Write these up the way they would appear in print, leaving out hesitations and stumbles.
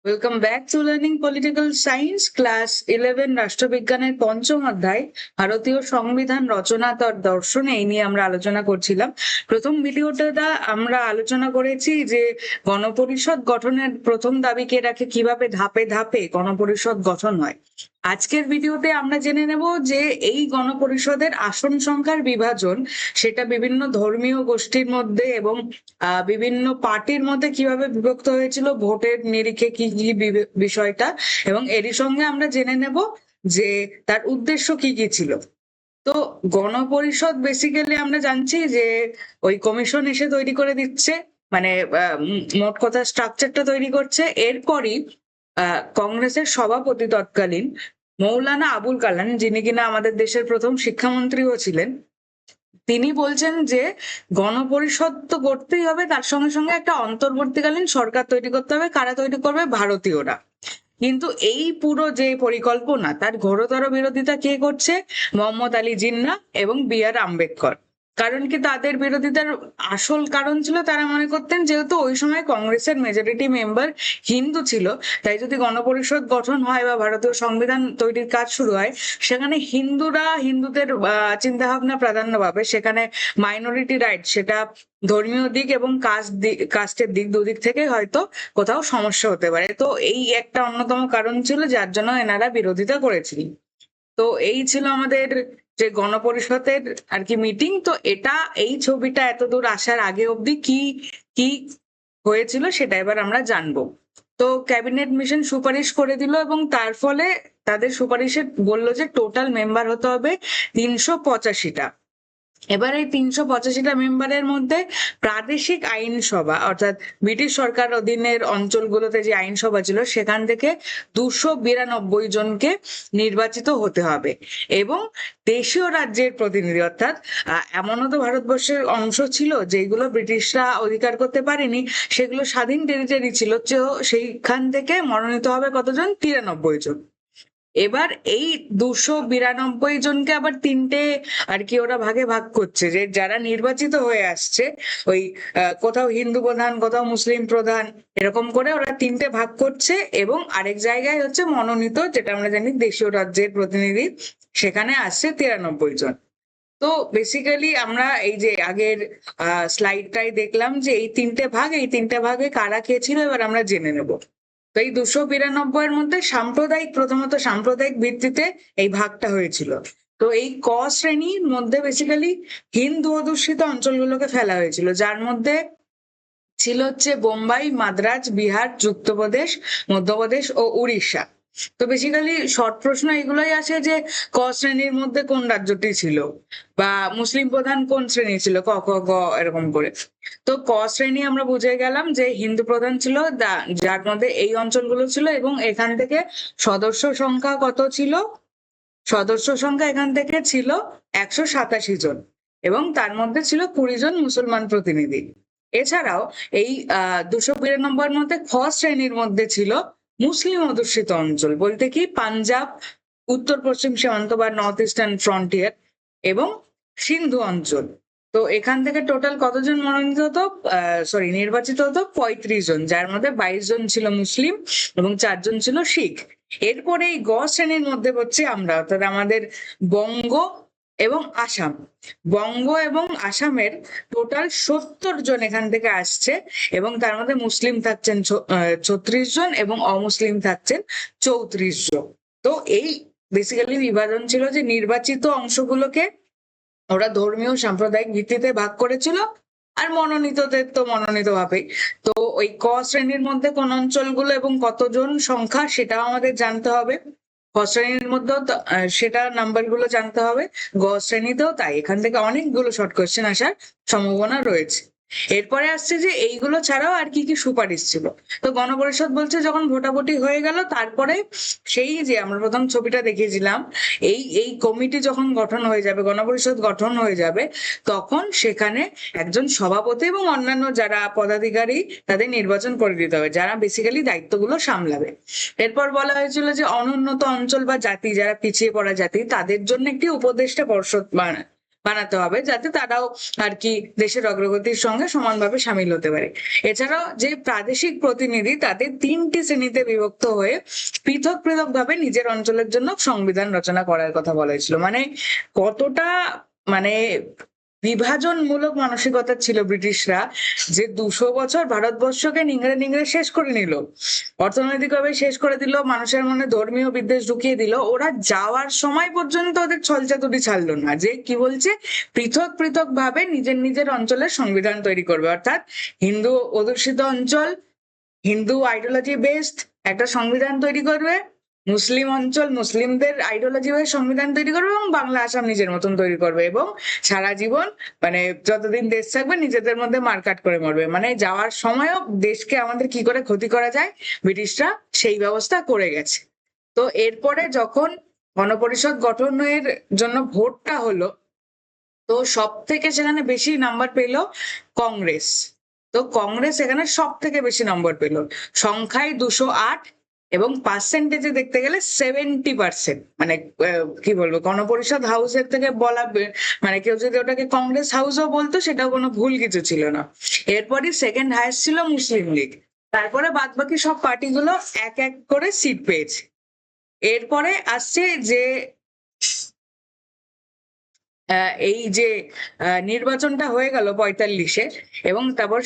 Welcome back to learning political science class 11 রাষ্ট্রবিজ্ঞানের পঞ্চম অধ্যায় ভারতীয় সংবিধান রচনা তার দর্শন এই নিয়ে আমরা আলোচনা করছিলাম। প্রথম ভিডিওটা আমরা আলোচনা করেছি যে গণপরিষদ গঠনের প্রথম দাবি কে রাখে, কিভাবে ধাপে ধাপে গণপরিষদ গঠন হয়। আজকের ভিডিওতে আমরা জেনে নেব যে এই গণপরিষদের আসন সংখ্যার বিভাজন সেটা বিভিন্ন ধর্মীয় গোষ্ঠীর মধ্যে এবং বিভিন্ন পার্টির মধ্যে কিভাবে বিভক্ত হয়েছিল, ভোটের নিরিখে কি কি বিষয়টা, এবং এরই সঙ্গে আমরা জেনে নেব যে তার উদ্দেশ্য কি কি ছিল। তো গণপরিষদ বেসিক্যালি আমরা জানছি যে ওই কমিশন এসে তৈরি করে দিচ্ছে, মানে মোট কথা স্ট্রাকচারটা তৈরি করছে। এরপরই কংগ্রেসের সভাপতি তৎকালীন মৌলানা আবুল কালাম, যিনি কিনা আমাদের দেশের প্রথম শিক্ষামন্ত্রীও ছিলেন, তিনি বলছেন যে গণপরিষদ তো করতেই হবে, তার সঙ্গে সঙ্গে একটা অন্তর্বর্তীকালীন সরকার তৈরি করতে হবে। কারা তৈরি করবে? ভারতীয়রা। কিন্তু এই পুরো যে পরিকল্পনা, তার ঘোরতর বিরোধিতা কে করছে? মোহাম্মদ আলী জিন্নাহ এবং বি.আর. আম্বেদকর। কারণ কি তাদের বিরোধিতার আসল কারণ ছিল, তারা মনে করতেন যেহেতু ওই সময় কংগ্রেসের মেজরিটি মেম্বার হিন্দু ছিল, তাই যদি গণপরিষদ গঠন হয় বা ভারতীয় সংবিধান তৈরির কাজ শুরু হয়, সেখানে হিন্দুরা হিন্দুদের চিন্তা ভাবনা প্রাধান্য পাবে, সেখানে মাইনরিটি রাইট, সেটা ধর্মীয় দিক এবং কাস্টের দিক, দুদিক থেকে হয়তো কোথাও সমস্যা হতে পারে। তো এই একটা অন্যতম কারণ ছিল যার জন্য এনারা বিরোধিতা করেছিলেন। তো এই ছিল আমাদের যে গণপরিষদের আর কি মিটিং। তো এটা, এই ছবিটা এতদূর আসার আগে অবধি কি কি হয়েছিল সেটা এবার আমরা জানবো। তো ক্যাবিনেট মিশন সুপারিশ করে দিল এবং তার ফলে তাদের সুপারিশে বললো যে টোটাল মেম্বার হতে হবে 385টা। এবার এই 385টা মেম্বারের মধ্যে প্রাদেশিক আইনসভা, অর্থাৎ ব্রিটিশ সরকার অধীনের অঞ্চলগুলোতে যে আইনসভা ছিল সেখান থেকে 292 জনকে নির্বাচিত হতে হবে। এবং দেশীয় রাজ্যের প্রতিনিধি, অর্থাৎ এমনও তো ভারতবর্ষের অংশ ছিল যেগুলো ব্রিটিশরা অধিকার করতে পারেনি, সেগুলো স্বাধীন টেরিটরি ছিল, তো সেইখান থেকে মনোনীত হবে কতজন? 93 জন। এবার এই 292 জনকে আবার তিনটে আর কি ওরা ভাগে ভাগ করছে, যে যারা নির্বাচিত হয়ে আসছে ওই কোথাও হিন্দু প্রধান, কোথাও মুসলিম প্রধান, এরকম করে ওরা তিনটে ভাগ করছে। এবং আরেক জায়গায় হচ্ছে মনোনীত, যেটা আমরা জানি দেশীয় রাজ্যের প্রতিনিধি, সেখানে আসছে 93 জন। তো বেসিক্যালি আমরা এই যে আগের স্লাইডটাই দেখলাম যে এই তিনটে ভাগ, এই তিনটে ভাগে কারা কে ছিল এবার আমরা জেনে নেব। তো এই 292 এর মধ্যে প্রথমত সাম্প্রদায়িক ভিত্তিতে এই ভাগটা হয়েছিল। তো এই ক শ্রেণীর মধ্যে বেসিক্যালি হিন্দু অধ্যুষিত অঞ্চলগুলোকে ফেলা হয়েছিল, যার মধ্যে ছিল হচ্ছে বোম্বাই, মাদ্রাজ, বিহার, যুক্তপ্রদেশ, মধ্যপ্রদেশ ও উড়িষ্যা। তো বেসিক্যালি শর্ট প্রশ্ন এগুলোই আসে যে ক শ্রেণীর মধ্যে কোন রাজ্যটি ছিল, বা মুসলিম প্রধান কোন শ্রেণী ছিল, ক খ গ এরকম করে। তো ক শ্রেণী আমরা বুঝে গেলাম যে হিন্দু প্রধান ছিল, যার মধ্যে এই অঞ্চলগুলো ছিল। এবং এখান থেকে সদস্য সংখ্যা কত ছিল? সদস্য সংখ্যা এখান থেকে ছিল 187 জন, এবং তার মধ্যে ছিল 20 জন মুসলমান প্রতিনিধি। এছাড়াও এই 292 এর মধ্যে খ শ্রেণীর মধ্যে ছিল মুসলিম অধ্যুষিত অঞ্চল, বলতে কি পাঞ্জাব, উত্তর পশ্চিম সীমান্ত বা নর্থ ইস্টার্ন ফ্রন্টিয়ার এবং সিন্ধু অঞ্চল। তো এখান থেকে টোটাল কতজন মনোনীত হতো, নির্বাচিত হতো? 35 জন, যার মধ্যে 22 জন ছিল মুসলিম এবং 4 জন ছিল শিখ। এরপরে এই গ শ্রেণীর মধ্যে হচ্ছে আমরা, অর্থাৎ আমাদের বঙ্গ এবং আসাম। বঙ্গ এবং আসামের টোটাল 70 জন এখান থেকে আসছে, এবং তার মধ্যে মুসলিম থাকছেন 36 জন এবং অমুসলিম থাকছেন 34 জন। তো এই বেসিক্যালি বিভাজন ছিল যে নির্বাচিত অংশগুলোকে ওরা ধর্মীয় সাম্প্রদায়িক ভিত্তিতে ভাগ করেছিল, আর মনোনীতদের তো মনোনীত ভাবেই। তো ওই ক শ্রেণীর মধ্যে কোন অঞ্চলগুলো এবং কতজন সংখ্যা সেটাও আমাদের জানতে হবে। ক শ্রেণীর মধ্যেও সেটা নাম্বার গুলো জানতে হবে, গ শ্রেণীতেও তাই। এখান থেকে অনেকগুলো শর্ট কোয়েশ্চেন আসার সম্ভাবনা রয়েছে। এরপরে আসছে যে এইগুলো ছাড়াও আর কি কি সুপারিশ ছিল। তো গণপরিষদ বলছে যখন ভোটাভুটি হয়ে গেল, তারপরে সেই যে আমরা প্রথম ছবিটা দেখিয়েছিলাম, এই এই কমিটি যখন গঠন হয়ে যাবে, গণপরিষদ গঠন হয়ে যাবে, তখন সেখানে একজন সভাপতি এবং অন্যান্য যারা পদাধিকারী তাদের নির্বাচন করে দিতে হবে, যারা বেসিক্যালি দায়িত্বগুলো সামলাবে। এরপর বলা হয়েছিল যে অনুন্নত অঞ্চল বা জাতি, যারা পিছিয়ে পড়া জাতি, তাদের জন্য একটি উপদেষ্টা পর্ষদ বানাতে হবে, যাতে তারাও আর কি দেশের অগ্রগতির সঙ্গে সমানভাবে সামিল হতে পারে। এছাড়াও যে প্রাদেশিক প্রতিনিধি, তাদের 3টি শ্রেণীতে বিভক্ত হয়ে পৃথক পৃথক ভাবে নিজের অঞ্চলের জন্য সংবিধান রচনা করার কথা বলা হয়েছিল। মানে কতটা মানে বিভাজনমূলক মানসিকতা ছিল ব্রিটিশরা, যে 200 বছর ভারতবর্ষকে নিংড়ে নিংড়ে শেষ করে নিল, অর্থনৈতিকভাবে শেষ করে দিল, মানুষের মনে ধর্মীয় বিদ্বেষ ঢুকিয়ে দিল। ওরা যাওয়ার সময় পর্যন্ত ওদের ছলচাতুরি ছাড়লো না, যে কি বলছে পৃথক পৃথক ভাবে নিজের নিজের অঞ্চলের সংবিধান তৈরি করবে। অর্থাৎ হিন্দু অধ্যুষিত অঞ্চল, হিন্দু আইডিওলজি বেসড একটা সংবিধান তৈরি করবে, মুসলিম অঞ্চল মুসলিমদের আইডিওলজি হয়ে সংবিধান তৈরি করবে, এবং বাংলা আসাম নিজের মতন তৈরি করবে, এবং সারা জীবন মানে যতদিন দেশ থাকবে নিজেদের মধ্যে মারকাট করে মরবে। মানে যাওয়ার সময়ও দেশকে আমাদের কি করে ক্ষতি করা যায় ব্রিটিশরা সেই ব্যবস্থা করে গেছে। তো এরপরে যখন গণপরিষদ গঠনের জন্য ভোটটা হলো, তো সব থেকে সেখানে বেশি নাম্বার পেল কংগ্রেস। তো কংগ্রেস এখানে সব থেকে বেশি নম্বর পেল, সংখ্যায় 208, এবং পার্সেন্টেজে দেখতে গেলে 70%। মানে কি বলবো, গণপরিষদ হাউসের থেকে বলা মানে কেউ যদি ওটাকে কংগ্রেস হাউসও বলতো সেটাও কোনো ভুল কিছু ছিল না। এরপরই সেকেন্ড হাইয়েস্ট ছিল মুসলিম লীগ, তারপরে বাদ বাকি সব পার্টিগুলো এক এক করে সিট পেয়েছে। এরপরে আসছে যে এই যে নির্বাচনটা হয়ে গেল 45-এ, এবং তারপর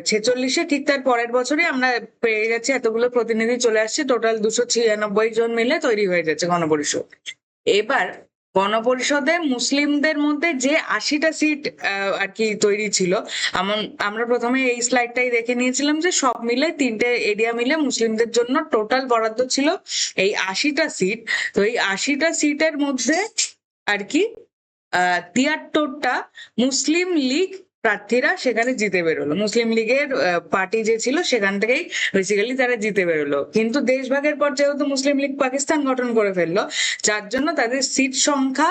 46-এ ঠিক তার পরের বছরই আমরা পেয়ে গেছি এতগুলো প্রতিনিধি চলে আসছে, টোটাল 296 জন মিলে তৈরি হয়ে যাচ্ছে গণপরিষদ। এবার গণপরিষদে মুসলিমদের মধ্যে যে 80টা সিট আর কি তৈরি ছিল, আমরা প্রথমে এই স্লাইডটাই দেখে নিয়েছিলাম যে সব মিলে 3টে এরিয়া মিলে মুসলিমদের জন্য টোটাল বরাদ্দ ছিল এই 80টা সিট। তো এই 80টা সিটের মধ্যে আর কি 73টা মুসলিম লীগ প্রার্থীরা সেখানে জিতে বেরোলো। মুসলিম লীগের পার্টি যে ছিল সেখান থেকেই বেসিক্যালি তারা জিতে বেরোলো। কিন্তু দেশভাগের পর যেহেতু মুসলিম লীগ পাকিস্তান গঠন করে ফেললো, যার জন্য তাদের সিট সংখ্যা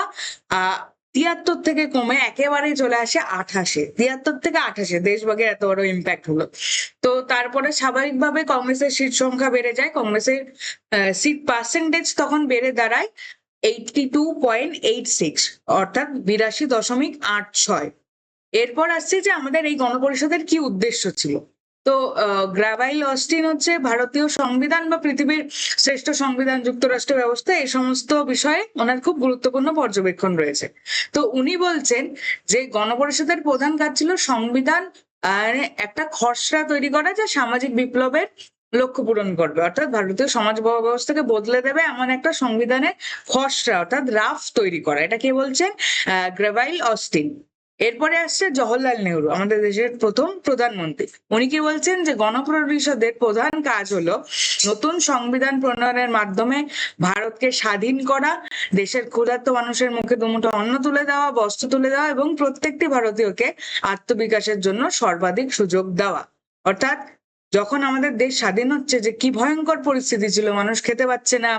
73 থেকে কমে একেবারেই চলে আসে 28-এ। 73 থেকে 28-এ দেশভাগের এত বড় ইম্প্যাক্ট হলো। তো তারপরে স্বাভাবিকভাবে কংগ্রেসের সিট সংখ্যা বেড়ে যায়, কংগ্রেসের সিট পার্সেন্টেজ তখন বেড়ে দাঁড়ায় 82.86, অর্থাৎ 82.86। এরপর আসছে যে আমাদের এই গণপরিষদের কি উদ্দেশ্য ছিল। তো গ্রাভাইল অস্টিন হচ্ছে ভারতীয় সংবিধান বা পৃথিবীর শ্রেষ্ঠ সংবিধান, যুক্তরাষ্ট্র ব্যবস্থা, এই সমস্ত বিষয়ে ওনার খুব গুরুত্বপূর্ণ পর্যবেক্ষণ রয়েছে। তো উনি বলছেন যে গণপরিষদের প্রধান কাজ ছিল সংবিধান একটা খসড়া তৈরি করা, যা সামাজিক বিপ্লবের লক্ষ্য পূরণ করবে, অর্থাৎ ভারতীয় সমাজ ব্যবস্থাকে বদলে দেবে এমন একটা সংবিধানের খসড়া অর্থাৎ রাফ তৈরি করা। এটা কে বলছেন? গ্রাভাইল অস্টিন। এরপরে আসছে জওহরলাল নেহরু, আমাদের দেশের প্রথম প্রধানমন্ত্রী। উনি কি বলছেন যে গণপরিষদের প্রধান কাজ হলো নতুন সংবিধান প্রণয়নের মাধ্যমে ভারতকে স্বাধীন করা, দেশের ক্ষুধার্ত মানুষের মুখে দুমুঠো অন্ন তুলে দেওয়া, বস্ত্র তুলে দেওয়া, এবং প্রত্যেকটি ভারতীয়কে আত্মবিকাশের জন্য সর্বাধিক সুযোগ দেওয়া। অর্থাৎ যখন আমাদের দেশ স্বাধীন হচ্ছে, যে কি ভয়ঙ্কর পরিস্থিতি ছিল, মানুষ খেতে পাচ্ছে না,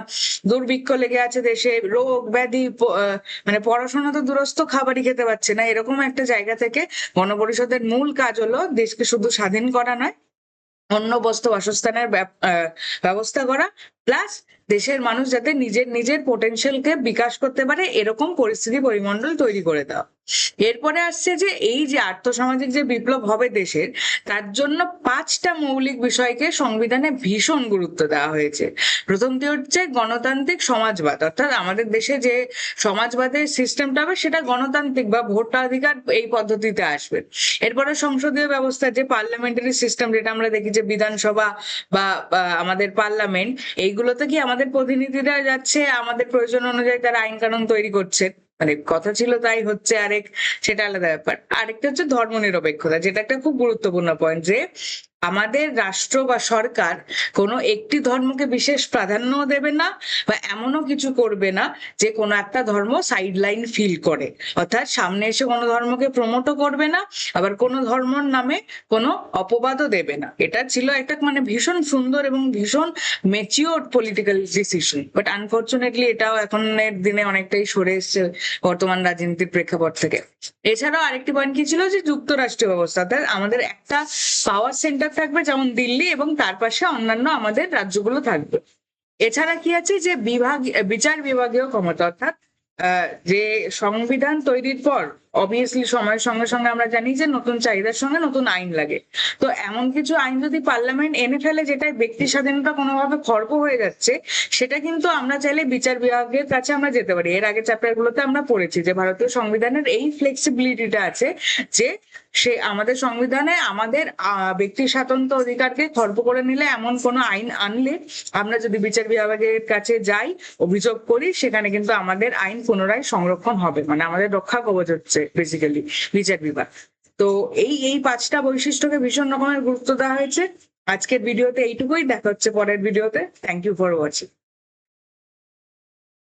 দুর্ভিক্ষ লেগে আছে দেশে, রোগ ব্যাধি, মানে পড়াশোনা তো দূরস্থ, খাবারই খেতে পাচ্ছে না, এরকম একটা জায়গা থেকে গণপরিষদের মূল কাজ হলো দেশকে শুধু স্বাধীন করা নয়, অন্ন বস্ত্র বাসস্থানের ব্যবস্থা করা, প্লাস দেশের মানুষ যাতে নিজের নিজের পোটেনশিয়ালকে বিকাশ করতে পারে এরকম পরিস্থিতি পরিমণ্ডল তৈরি করে দেওয়া। এরপরে আসছে যে এই যে আর্থসামাজিক যে বিপ্লব হবে দেশের, তার জন্য 5টা মৌলিক বিষয়কে সংবিধানে ভীষণ গুরুত্ব দেওয়া হয়েছে। প্রথমটি হচ্ছে গণতান্ত্রিক সমাজবাদ, অর্থাৎ আমাদের দেশে যে সমাজবাদের সিস্টেমটা হবে সেটা গণতান্ত্রিক বা ভোটাধিকার এই পদ্ধতিতে আসবে। এরপরে সংসদীয় ব্যবস্থা, যে পার্লামেন্টারি সিস্টেম, যেটা আমরা দেখি যে বিধানসভা বা আমাদের পার্লামেন্ট, এইগুলোতে কি আমাদের প্রতিনিধিরা যাচ্ছে, আমাদের প্রয়োজন অনুযায়ী তারা আইন কানুন তৈরি করছে, মানে কথা ছিল তাই হচ্ছে, সেটা আলাদা ব্যাপার। আরেকটা হচ্ছে ধর্মনিরপেক্ষতা, যেটা একটা খুব গুরুত্বপূর্ণ পয়েন্ট, যে আমাদের রাষ্ট্র বা সরকার কোনো একটি ধর্মকে বিশেষ প্রাধান্য দেবে না, বা এমনও কিছু করবে না যে কোনো একটা ধর্ম সাইড লাইন ফিল করে, অর্থাৎ সামনে এসে কোনো ধর্মকে প্রমোটও করবে না, আবার কোনো ধর্মর নামে কোনো অপবাদও দেবে না। এটা ছিল একটা মানে ভীষণ সুন্দর এবং ভীষণ mature political decision. But unfortunately এটাও এখনের দিনে অনেকটাই সরে এসছে বর্তমান রাজনীতির প্রেক্ষাপট থেকে। এছাড়াও আরেকটি পয়েন্ট কি ছিল, যে যুক্তরাষ্ট্রীয় ব্যবস্থা, অর্থাৎ আমাদের একটা পাওয়ার সেন্টার থাকবে যেমন দিল্লি, এবং তার পাশে অন্যান্য আমাদের রাজ্যগুলো থাকবে। এছাড়া কি আছে, যে বিচার বিভাগীয় ক্ষমতা, অর্থাৎ যে সংবিধান তৈরির পর অবভিয়াসলি সময়ের সঙ্গে সঙ্গে আমরা জানি যে নতুন চাহিদার সঙ্গে নতুন আইন লাগে। তো এমন কিছু আইন যদি পার্লামেন্ট এনে ফেলে যেটাই ব্যক্তি স্বাধীনতা কোনোভাবে খর্ব হয়ে যাচ্ছে, সেটা কিন্তু আমরা চাইলে বিচার বিভাগের কাছে আমরা যেতে পারি। এর আগে চ্যাপ্টার গুলোতে আমরা পড়েছি যে ভারতীয় সংবিধানের এই ফ্লেক্সিবিলিটিটা আছে যে সে আমাদের সংবিধানে আমাদের ব্যক্তি স্বাতন্ত্র অধিকারকে খর্ব করে নিলে এমন কোনো আইন আনলে আমরা যদি বিচার বিভাগের কাছে যাই, অভিযোগ করি, সেখানে কিন্তু আমাদের আইন পুনরায় সংরক্ষণ হবে, মানে আমাদের রক্ষা কবচ হচ্ছে বেসিক্যালি বিচার বিভাগ। তো এই 5টা বৈশিষ্ট্যকে ভীষণ রকমের গুরুত্ব দেওয়া হয়েছে। আজকের ভিডিওতে এইটুকুই, দেখা হচ্ছে পরের ভিডিওতে। Thank you for watching.